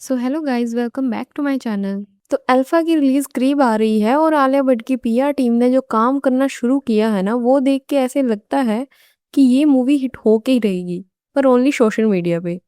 So hello guys, welcome back to my channel. तो Alpha की release करीब आ रही है और आलिया भट्ट की पीआर टीम ने जो काम करना शुरू किया है ना, वो देख के ऐसे लगता है कि ये मूवी हिट होके ही रहेगी, पर ओनली सोशल मीडिया पे।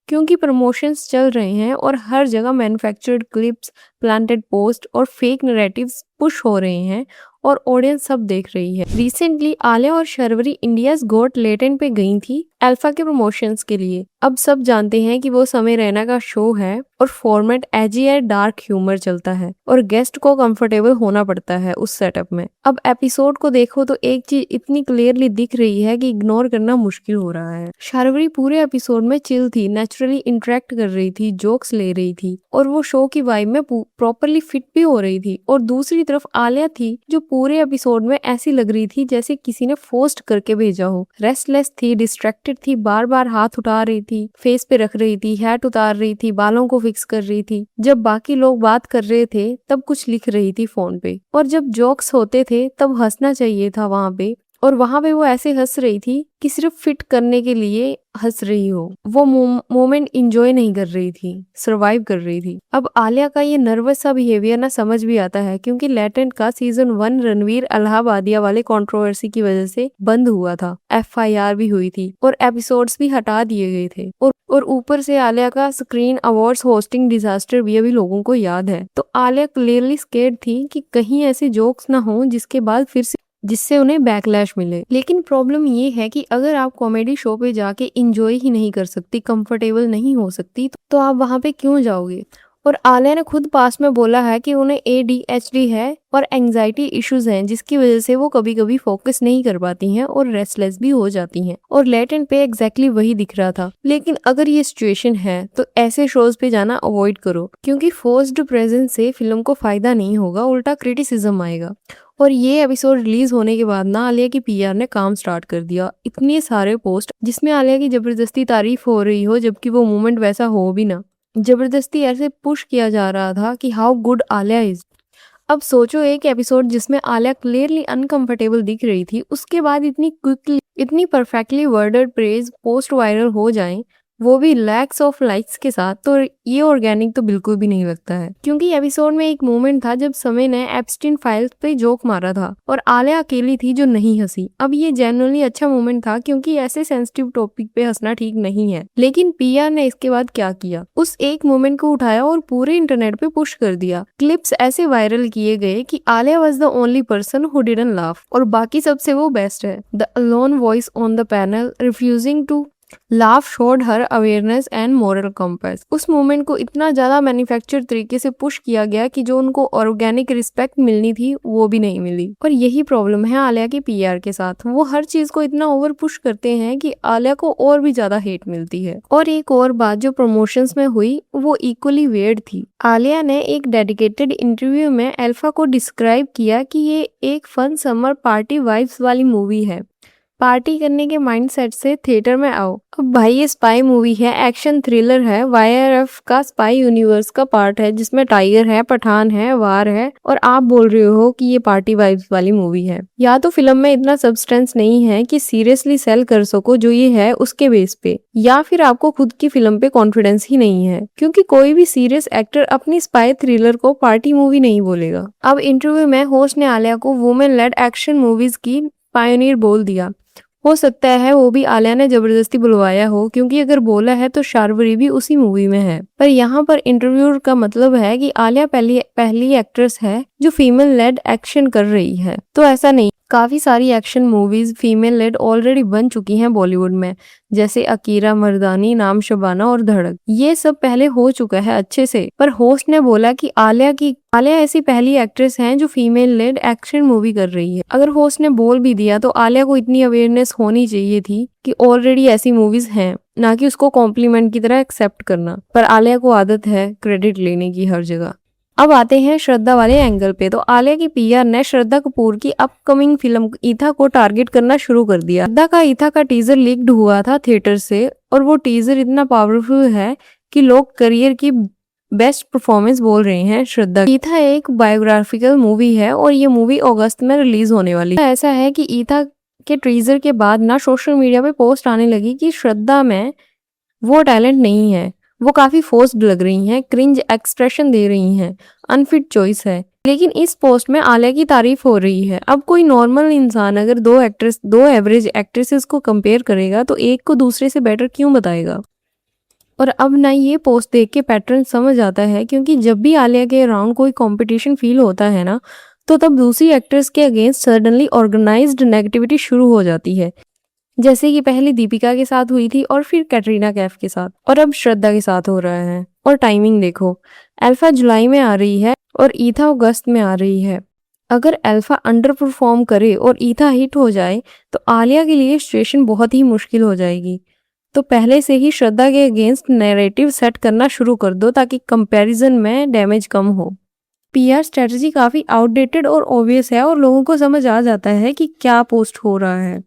क्योंकि प्रमोशंस चल रहे हैं और हर जगह मैन्युफैक्चर्ड क्लिप्स, प्लांटेड पोस्ट और फेक नैरेटिव्स पुश हो रहे हैं और ऑडियंस सब देख रही है। रिसेंटली आलिया और शर्वरी इंडियाज गॉट लेटेंट पे गई थी अल्फा के प्रमोशंस के लिए। अब सब जानते हैं कि वो समय रैना का शो है और फॉर्मेट एजी है, डार्क ह्यूमर चलता है और गेस्ट को कंफर्टेबल होना पड़ता है उस सेटअप में। अब एपिसोड को देखो तो एक चीज इतनी क्लियरली दिख रही है कि इग्नोर करना मुश्किल हो रहा है। शार्वरी पूरे एपिसोड में चिल थी, नेचुरली इंटरेक्ट कर रही थी, जोक्स ले रही थी और वो शो की वाइब में प्रॉपरली फिट भी हो रही थी। और दूसरी तरफ आलिया थी जो पूरे एपिसोड में ऐसी लग रही थी जैसे किसी ने फोर्स्ड करके भेजा हो। रेस्टलेस थी, डिस्ट्रैक्टेड थी, बार बार हाथ उठा रही थी, फेस पे रख रही थी, हैट उतार रही थी, बालों को फिक्स कर रही थी। जब बाकी लोग बात कर रहे थे तब कुछ लिख रही थी फोन पे, और जब जोक्स होते थे तब हंसना चाहिए था वहां पे, और वहां पे वो ऐसे हंस रही थी कि सिर्फ फिट करने के लिए हंस रही हो। वो मोमेंट इंजॉय नहीं कर रही थी, सरवाइव कर रही थी। अब आलिया का ये नर्वस सा बिहेवियर ना समझ भी आता है, क्योंकि लेटेंट का सीजन 1 रणवीर अलाहाबादिया वाले कंट्रोवर्सी की वजह से बंद हुआ था, एफआईआर भी हुई थी और एपिसोड्स भी हटा दिए गए थे। और ऊपर से आलिया का स्क्रीन अवार्ड्स होस्टिंग डिजास्टर भी अभी लोगों को याद है। तो आलिया क्लियरली स्केर्ड थी कि कहीं ऐसे जोक्स ना हो जिसके बाद फिर से जिससे उन्हें बैकलैश मिले। लेकिन प्रॉब्लम ये है कि अगर आप कॉमेडी शो पे जाके इंजॉय ही नहीं कर सकती, कंफर्टेबल नहीं हो सकती, तो आप वहां पे क्यों जाओगे। और आलिया ने खुद पास में बोला है कि उन्हें एडीएचडी है और एंजाइटी इश्यूज हैं, जिसकी वजह से वो कभी कभी फोकस नहीं कर पाती हैं और रेस्टलेस भी हो जाती हैं। और लेटेंट पे एग्जैक्टली वही दिख रहा था। लेकिन अगर ये सिचुएशन है तो ऐसे शोज पे जाना अवॉइड करो, क्योंकि फोर्स्ड प्रेजेंस से फिल्म को फायदा नहीं होगा, उल्टा क्रिटिसिज्म आएगा। और ये एपिसोड रिलीज होने के बाद ना आलिया की पीआर ने काम स्टार्ट कर दिया। इतने सारे पोस्ट जिसमें आलिया की जबरदस्ती तारीफ हो रही हो, जबकि वो मोमेंट वैसा हो भी ना। जबरदस्ती ऐसे पुश किया जा रहा था कि हाउ गुड आलिया इज। अब सोचो, एक एपिसोड जिसमें आलिया क्लियरली अनकंफर्टेबल दिख रही थी, उसके बाद इतनी क्विकली, इतनी perfectly worded praise post viral हो जाए, वो भी लैक्स ऑफ लाइक्स के साथ, तो ये ऑर्गेनिक तो बिल्कुल भी नहीं लगता है। क्योंकि एपिसोड में एक मोमेंट था जब समय ने एप्स्टीन फाइल्स पे जोक मारा था और आलिया अकेली थी जो नहीं हंसी। अब ये जेन्युइनली अच्छा मोमेंट था, क्योंकि ऐसे सेंसिटिव टॉपिक पे हंसना ठीक नहीं है। लेकिन पीआर ने इसके बाद क्या किया, उस एक मोमेंट को उठाया और पूरे इंटरनेट पे पुश कर दिया। क्लिप्स ऐसे वायरल किए गए कि Alia was the only person who didn't laugh, और बाकी सबसे वो बेस्ट है। The alone voice on the panel refusing to laugh showed her awareness and moral compass. उस मोमेंट को इतना ज्यादा मैन्युफैक्चर तरीके से पुश किया गया कि जो उनको ऑर्गेनिक रिस्पेक्ट मिलनी थी वो भी नहीं मिली। और यही प्रॉब्लम है आलिया की पीआर के साथ, वो हर चीज को इतना ओवर पुश करते हैं कि आलिया को और भी ज्यादा हेट मिलती है। और एक और बात जो प्रमोशंस में हुई वो इक्वली वेयर्ड थी। आलिया ने एक डेडिकेटेड इंटरव्यू में अल्फा को डिस्क्राइब किया कि ये एक फन समर पार्टी वाइब्स वाली मूवी है, पार्टी करने के माइंडसेट से थिएटर में आओ। अब भाई ये स्पाई मूवी है, एक्शन थ्रिलर है, वाईआरएफ का स्पाई यूनिवर्स का पार्ट है, जिसमें टाइगर है, पठान है, वार है, और आप बोल रहे हो कि ये पार्टी वाइब्स वाली मूवी है। या तो फिल्म में इतना सब्सटेंस नहीं है कि सीरियसली सेल कर सको जो ये है उसके बेस पे, या फिर आपको खुद की फिल्म पे कॉन्फिडेंस ही नहीं है, क्योंकि कोई भी सीरियस एक्टर अपनी स्पाई थ्रिलर को पार्टी मूवी नहीं बोलेगा। अब इंटरव्यू में होस्ट ने आलिया को वुमेन लेड एक्शन मूवीज की पायनियर बोल दिया। हो सकता है वो भी आलिया ने जबरदस्ती बुलवाया हो, क्योंकि अगर बोला है तो शार्वरी भी उसी मूवी में है। पर यहाँ पर इंटरव्यूअर का मतलब है कि आलिया पहली एक्ट्रेस है जो फीमेल लेड एक्शन कर रही है। तो ऐसा नहीं, काफी सारी action movies female led already बन चुकी हैं बॉलीवुड में, जैसे अकीरा, मर्दानी, नाम शबाना और धड़क। ये सब पहले हो चुका है अच्छे से। पर होस्ट ने बोला कि आलिया ऐसी पहली एक्ट्रेस हैं जो फीमेल लेड एक्शन मूवी कर रही है। अगर होस्ट ने बोल भी दिया तो आलिया को इतनी अवेयरनेस होनी चाहिए थी कि ऑलरेडी ऐसी मूवीज हैं, ना कि उसको कॉम्प्लीमेंट की तरह एक्सेप्ट करना। पर आलिया को आदत है क्रेडिट लेने की हर जगह। अब आते हैं श्रद्धा वाले एंगल पे। तो आलिया की पीआर ने श्रद्धा कपूर की अपकमिंग फिल्म ईथा को टारगेट करना शुरू कर दिया। श्रद्धा का ईथा का टीजर लीक्ड हुआ था थिएटर से, और वो टीजर इतना पावरफुल है कि लोग करियर की बेस्ट परफॉर्मेंस बोल रहे हैं श्रद्धा। ईथा एक बायोग्राफिकल मूवी है और ये मूवी अगस्त में रिलीज होने वाली है। ऐसा है कि ईथा के टीजर के बाद ना सोशल मीडिया पे पोस्ट आने लगी कि श्रद्धा में वो टैलेंट नहीं है, वो काफी फोर्स्ड लग रही हैं, क्रिंज एक्सप्रेशन दे रही हैं, अनफिट चॉइस है। लेकिन इस पोस्ट में आलिया की तारीफ हो रही है। अब कोई नॉर्मल इंसान अगर दो एवरेज एक्ट्रेसेस को कंपेयर करेगा तो एक को दूसरे से बेटर क्यों बताएगा। और अब ना ये पोस्ट देख के पैटर्न समझ आता है, क्योंकि जब भी आलिया के अराउंड कोई कंपटीशन फील होता है ना, तो तब दूसरी एक्ट्रेस के अगेंस्ट सडनली ऑर्गेनाइज्ड नेगेटिविटी शुरू हो जाती है। जैसे कि पहले दीपिका के साथ हुई थी और फिर कैटरीना कैफ के साथ, और अब श्रद्धा के साथ हो रहा है। और टाइमिंग देखो, अल्फा जुलाई में आ रही है और ईथा अगस्त में आ रही है। अगर अल्फा अंडर परफॉर्म करे और ईथा हिट हो जाए तो आलिया के लिए सिचुएशन बहुत ही मुश्किल हो जाएगी। तो पहले से ही श्रद्धा के अगेंस्ट नैरेटिव सेट करना शुरू कर दो ताकि कंपैरिजन में डैमेज कम हो। पीआर स्ट्रेटजी काफी आउटडेटेड और ऑब्वियस है और लोगों को समझ आ जाता है कि क्या पोस्ट हो रहा है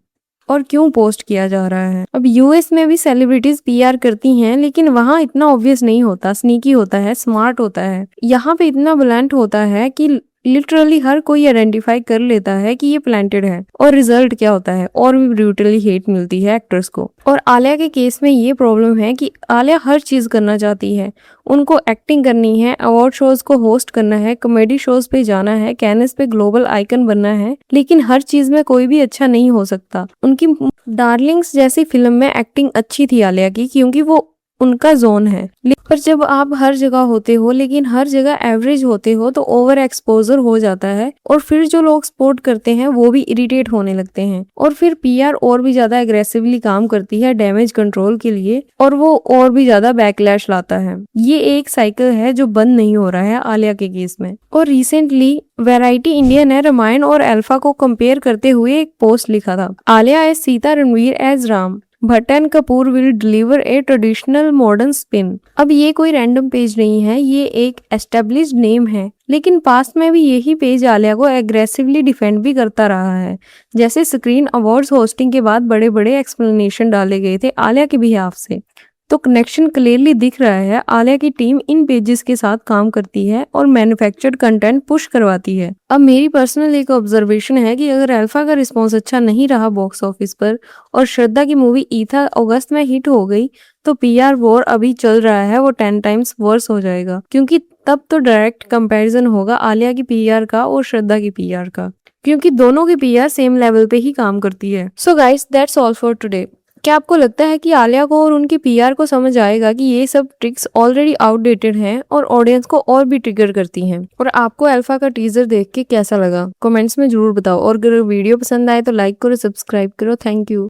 और क्यों पोस्ट किया जा रहा है। अब यूएस में भी सेलिब्रिटीज पीआर करती हैं, लेकिन वहां इतना ऑब्वियस नहीं होता, स्नीकी होता है, स्मार्ट होता है। यहाँ पे इतना ब्लंट होता है कि लिटरली हर कोई आइडेंटिफाई कर लेता है कि ये प्लांटेड है। और रिजल्ट क्या होता है, और भी ब्रूटली हेट मिलती है एक्ट्रेस को। और आलिया के केस में ये प्रॉब्लम है कि आलिया हर चीज करना चाहती है। उनको एक्टिंग करनी है, अवार्ड शोज को होस्ट करना है, कॉमेडी शोज पे जाना है, कैनस पे ग्लोबल आइकन बनना है, लेकिन हर चीज में कोई भी अच्छा नहीं हो सकता। उनकी डार्लिंग्स जैसी फिल्म में एक्टिंग अच्छी थी आलिया की, क्योंकि वो उनका जोन है। पर जब आप हर जगह होते हो लेकिन हर जगह एवरेज होते हो तो ओवर एक्सपोजर हो जाता है, और फिर जो लोग सपोर्ट करते हैं वो भी इरिटेट होने लगते हैं, और फिर पीआर और भी ज्यादा एग्रेसिवली काम करती है डैमेज कंट्रोल के लिए, और वो और भी ज्यादा बैकलैश लाता है। ये एक साइकिल है जो बंद नहीं हो रहा है आलिया के केस में। और रिसेंटली वैरायटी इंडिया ने रामायण और अल्फा को कंपेयर करते हुए एक पोस्ट लिखा था, Alia as Sita, Ranveer as Ram, Bhatt and Kapoor will deliver a traditional modern spin. अब ये कोई रैंडम पेज नहीं है, ये एक एस्टेब्लिश्ड नेम है। लेकिन पास्ट में भी यही पेज आलिया को एग्रेसिवली डिफेंड भी करता रहा है। जैसे स्क्रीन अवार्ड्स होस्टिंग के बाद बड़े बड़े एक्सप्लेनेशन डाले गए थे आलिया के बिहाफ से। तो कनेक्शन क्लियरली दिख रहा है। आलिया की टीम इन पेजेस के साथ काम करती है और मैन्युफैक्चर्ड कंटेंट पुश करवाती है। अब मेरी पर्सनल एक ऑब्जर्वेशन है कि अगर अल्फा का रिस्पॉन्स अच्छा नहीं रहा बॉक्स ऑफिस पर और श्रद्धा की मूवी ईथा अगस्त में हिट हो गई, तो पीआर वॉर अभी चल रहा है वो 10 टाइम्स वर्स हो जाएगा, क्योंकि तब तो डायरेक्ट कंपैरिजन होगा आलिया की पीआर का और श्रद्धा की पीआर का, क्योंकि दोनों की पीआर सेम लेवल पे ही काम करती है। So guys, that's all for today. क्या आपको लगता है कि आलिया को और उनकी पीआर को समझ आएगा कि ये सब ट्रिक्स ऑलरेडी आउटडेटेड हैं और ऑडियंस को और भी ट्रिगर करती हैं? और आपको अल्फा का टीजर देख के कैसा लगा, कमेंट्स में जरूर बताओ। और अगर वीडियो पसंद आए तो लाइक करो, सब्सक्राइब करो। Thank you.